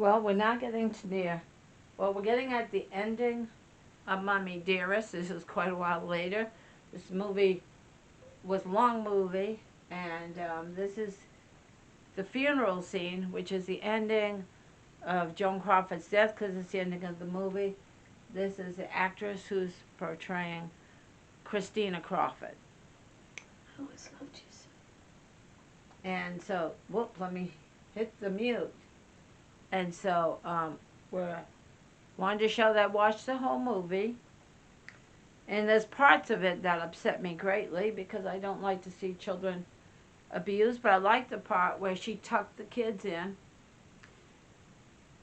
Well, we're not getting to near. Well, we're getting at the ending of Mommie Dearest. This is quite a while later. This movie was a long movie, and this is the funeral scene, which is the ending of Joan Crawford's death, because it's the ending of the movie. This is the actress who's portraying Christina Crawford. I always loved you so. And so, whoop, let me hit the mute. And so, we're wanted to show that I watched the whole movie. And there's parts of it that upset me greatly because I don't like to see children abused, but I like the part where she tucked the kids in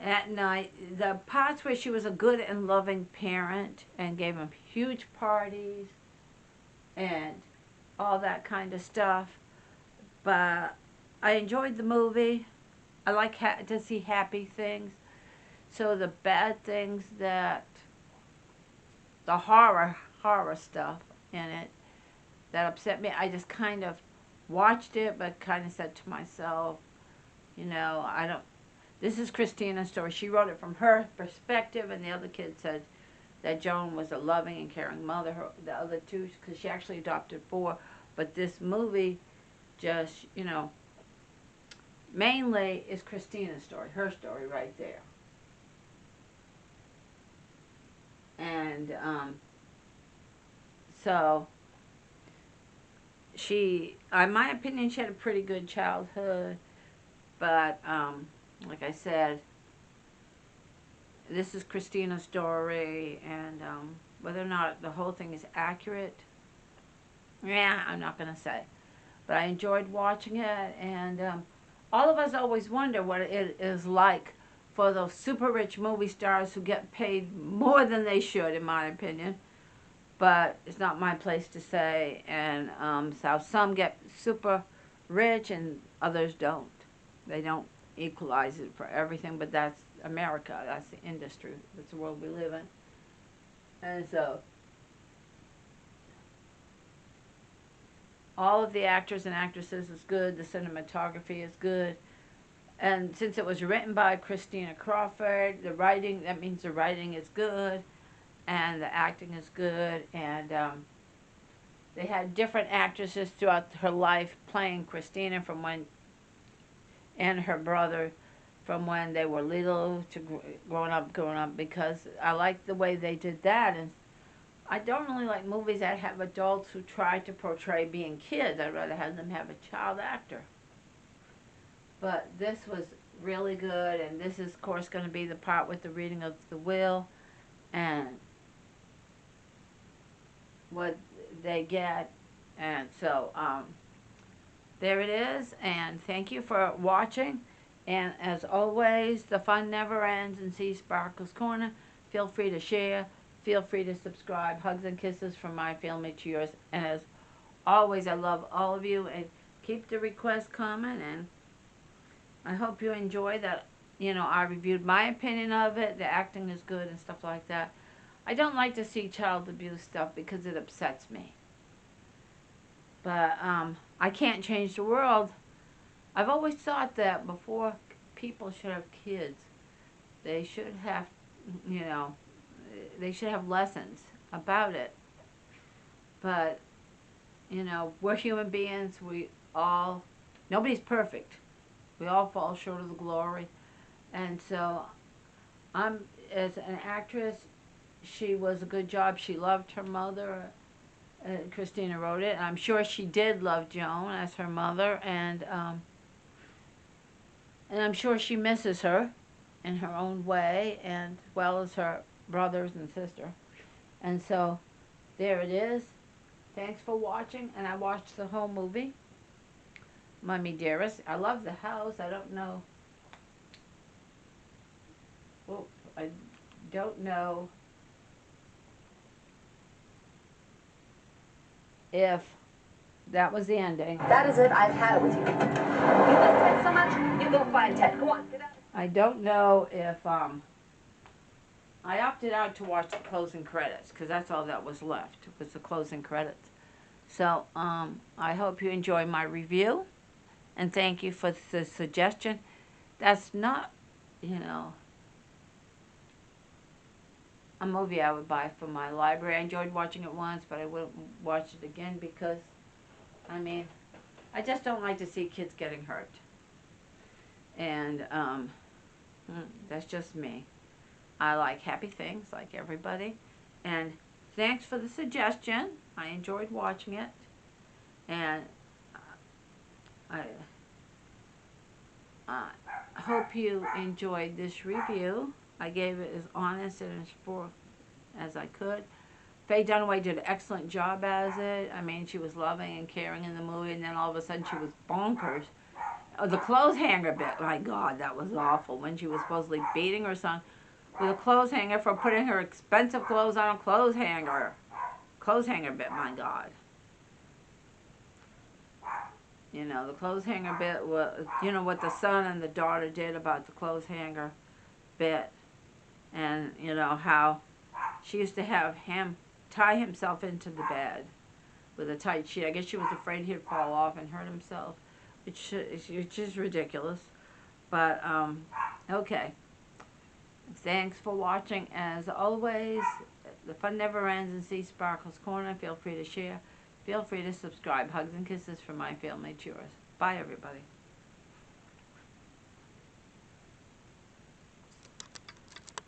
at night. The parts where she was a good and loving parent and gave them huge parties and all that kind of stuff. But I enjoyed the movie. I like to see happy things. So the bad things, that the horror stuff in it that upset me, I just kind of watched it, but kind of said to myself, you know, this is Christina's story. She wrote it from her perspective, and the other kid said that Joan was a loving and caring mother. The other two, because she actually adopted 4. But this movie just, you know, mainly is Christina's story, her story right there. And so in my opinion, she had a pretty good childhood, but like I said, this is Christina's story, and whether or not the whole thing is accurate, yeah, I'm not going to say. But I enjoyed watching it, and all of us always wonder what it is like for those super rich movie stars who get paid more than they should, in my opinion. But it's not my place to say, and so some get super rich and others don't. They don't equalize it for everything, but that's America. That's the industry. That's the world we live in. And so all of the actors and actresses is good. The cinematography is good. And since it was written by Christina Crawford, the writing, that means the writing is good and the acting is good. And they had different actresses throughout her life playing Christina and her brother from when they were little to growing up, because I like the way they did that. And I don't really like movies that have adults who try to portray being kids. I'd rather have them have a child actor. But this was really good, and this is, of course, going to be the part with the reading of the will and what they get. And so there it is, and thank you for watching. And as always, the fun never ends in Seasparkles Corner. Feel free to share. Feel free to subscribe. Hugs and kisses from my family to yours. And as always, I love all of you, and keep the requests coming, and I hope you enjoy that. You know, I reviewed my opinion of it. The acting is good and stuff like that. I don't like to see child abuse stuff because it upsets me. But I can't change the world. I've always thought that before people should have kids, they should have, you know, they should have lessons about it. But, you know, we're human beings. Nobody's perfect. We all fall short of the glory. And so as an actress, she was a good job. She loved her mother. Christina wrote it. I'm sure she did love Joan as her mother, and I'm sure she misses her in her own way, and as well as her brothers and sister. And so there it is. Thanks for watching, and I watched the whole movie, Mommie Dearest. I love the house. I don't know. Well, I don't know if that was the ending. That is it. I've had it with you. You love Ted so much, you go find Ted. Go on, get out. I don't know if I opted out to watch the closing credits, because that's all that was left, was the closing credits. So I hope you enjoy my review, and thank you for the suggestion. That's not you know, a movie I would buy for my library. I enjoyed watching it once, but I wouldn't watch it again because, I mean, I just don't like to see kids getting hurt. And that's just me. I like happy things like everybody. And thanks for the suggestion. I enjoyed watching it. And I hope you enjoyed this review. I gave it as honest and as full as I could. Faye Dunaway did an excellent job as it. I mean, she was loving and caring in the movie, and then all of a sudden she was bonkers. Oh, the clothes hanger bit, my God, that was awful. When she was supposedly beating her son with a clothes hanger for putting her expensive clothes on a clothes hanger. Clothes hanger bit, my God. You know, the clothes hanger bit was, you know, what the son and the daughter did about the clothes hanger bit. And, you know, how she used to have him tie himself into the bed with a tight sheet. I guess she was afraid he'd fall off and hurt himself, which is ridiculous. But, okay. Thanks for watching. As always, the fun never ends in Sea Sparkles Corner. Feel free to share. Feel free to subscribe. Hugs and kisses from my family. Cheers. Bye, everybody.